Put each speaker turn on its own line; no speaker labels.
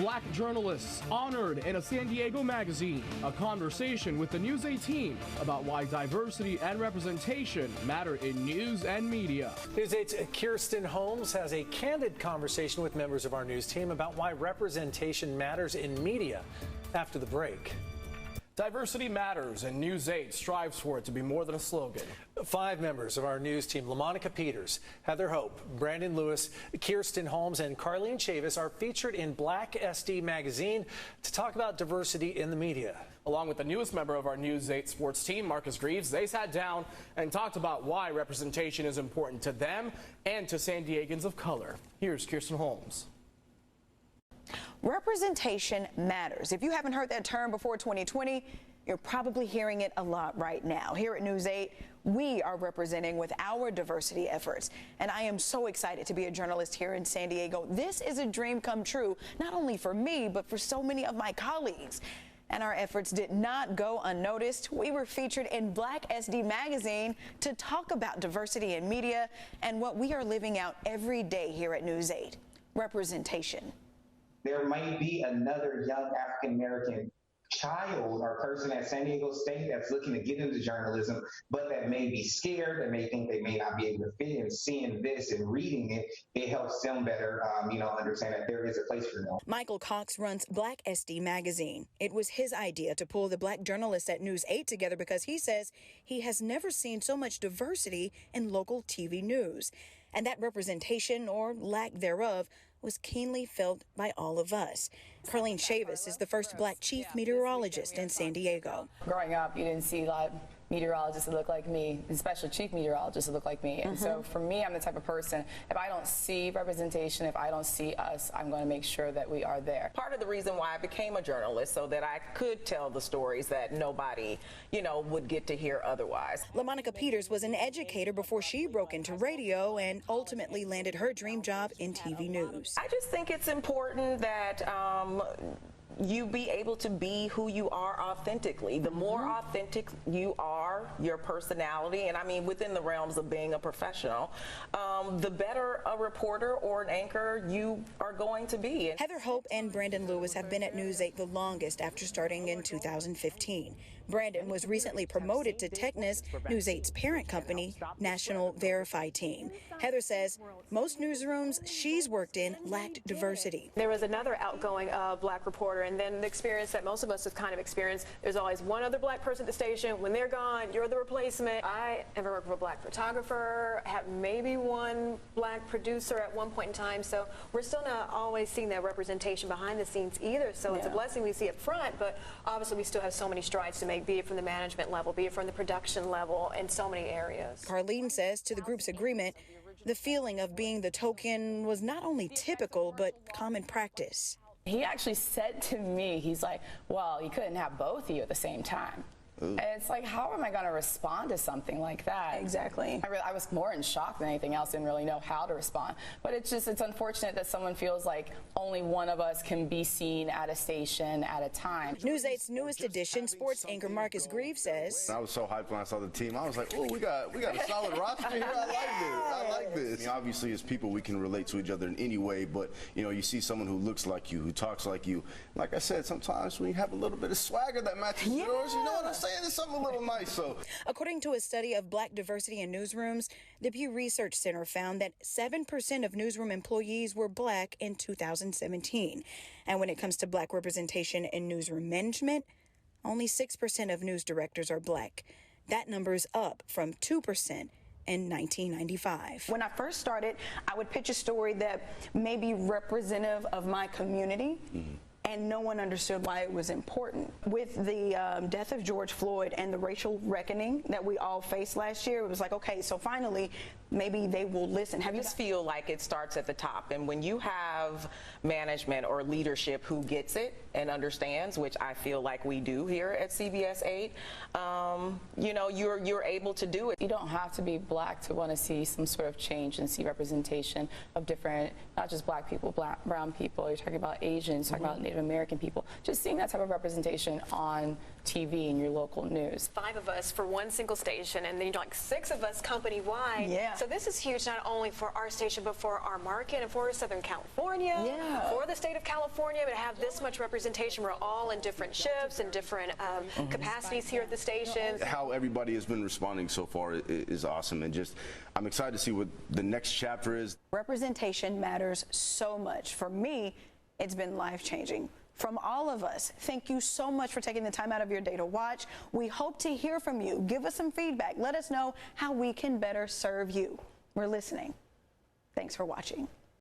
Black journalists honored in a San Diego magazine. A conversation with the News 8 team about why diversity and representation matter in news and media.
News 8's Kirsten Holmes has a candid conversation with members of our news team about why representation matters in media after the break.
Diversity matters, and News 8 strives for it to be more than a slogan.
5 members of our news team, LaMonica Peters, Heather Hope, Brandon Lewis, Kirsten Holmes, and Carlene Chavis, are featured in Black SD magazine to talk about diversity in the media.
Along with the newest member of our News 8 sports team, Marcus Greaves, they sat down and talked about why representation is important to them and to San Diegans of color. Here's Kirsten Holmes.
Representation matters. If you haven't heard that term before 2020, you're probably hearing it a lot right now. Here at News 8, we are representing with our diversity efforts. And I am so excited to be a journalist here in San Diego. This is a dream come true, not only for me, but for so many of my colleagues. And our efforts did not go unnoticed. We were featured in Black SD magazine to talk about diversity in media and what we are living out every day here at News 8, representation.
There might be another young African-American child or person at San Diego State that's looking to get into journalism, but that may be scared, that may think they may not be able to fit in. Seeing this and reading it, it helps them better, understand that there is a place for them.
Michael Cox runs Black SD magazine. It was his idea to pull the Black journalists at News 8 together because he says he has never seen so much diversity in local TV news. And that representation, or lack thereof, was keenly felt by all of us. Carlene Chavis is the first Black chief meteorologist in San Diego.
Growing up, you didn't see a lot of meteorologists that look like me, especially chief meteorologists that look like me. And so for me, I'm the type of person, if I don't see representation, if I don't see us, I'm going to make sure that we are there.
Part of the reason why I became a journalist, so that I could tell the stories that nobody, would get to hear otherwise.
LaMonica Peters was an educator before she broke into radio and ultimately landed her dream job in TV news.
I just think it's important that you be able to be who you are authentically. The more authentic you are, your personality, and I mean within the realms of being a professional, the better a reporter or an anchor you are going to be.
Heather Hope and Brandon Lewis have been at News 8 the longest after starting in 2015. Brandon was recently promoted to Tegna's, News 8's parent company, National Verify team. Heather says most newsrooms she's worked in lacked diversity.
There was another outgoing Black reporter, and then the experience that most of us have kind of experienced, there's always one other Black person at the station. When they're gone, you're the replacement. I ever worked with a Black photographer, have maybe one Black producer at one point in time, so we're still not always seeing that representation behind the scenes either, so it's a blessing we see up front, but obviously we still have so many strides to make, be it from the management level, be it from the production level, in so many areas.
Carlene says to the group's agreement, the feeling of being the token was not only typical, but common practice.
He actually said to me, he's like, well, you couldn't have both of you at the same time. And it's like, how am I going to respond to something like that?
Exactly.
I was more in shock than anything else, didn't really know how to respond. But it's unfortunate that someone feels like only one of us can be seen at a station at a time.
News 8's newest edition, sports anchor Marcus Greaves says,
I was so hyped when I saw the team. I was like, oh, we got a solid roster here. I like this. I mean, obviously, as people, we can relate to each other in any way, but, you see someone who looks like you, who talks like you. Like I said, sometimes when you have a little bit of swagger that matches yours, you know what I'm saying? It's something a little nice. So,
according to a study of Black diversity in newsrooms, the Pew Research Center found that 7% of newsroom employees were Black in 2017. And when it comes to Black representation in newsroom management, only 6% of news directors are Black. That number is up from 2% in 1995. When I first started, I would pitch a story that may be representative of my community. And no one understood why it was important. With the death of George Floyd and the racial reckoning that we all faced last year, it was like, okay, so finally, maybe they will listen.
I just feel like it starts at the top, and when you have management or leadership who gets it and understands, which I feel like we do here at CBS 8, you're able to do it.
You don't have to be Black to want to see some sort of change and see representation of different, not just Black people, brown people. You're talking about Asians, talking about Native American people. Just seeing that type of representation on TV in your local news.
5 of us for one single station, and then like 6 of us company-wide.
Yeah.
So this is huge not only for our station, but for our market and for Southern California, for the state of California, to have this much representation. We're all in different shifts and different capacities here at the station.
How everybody has been responding so far is awesome, and just I'm excited to see what the next chapter is.
Representation matters so much. For me, it's been life-changing. From all of us, thank you so much for taking the time out of your day to watch. We hope to hear from you. Give us some feedback. Let us know how we can better serve you. We're listening. Thanks for watching.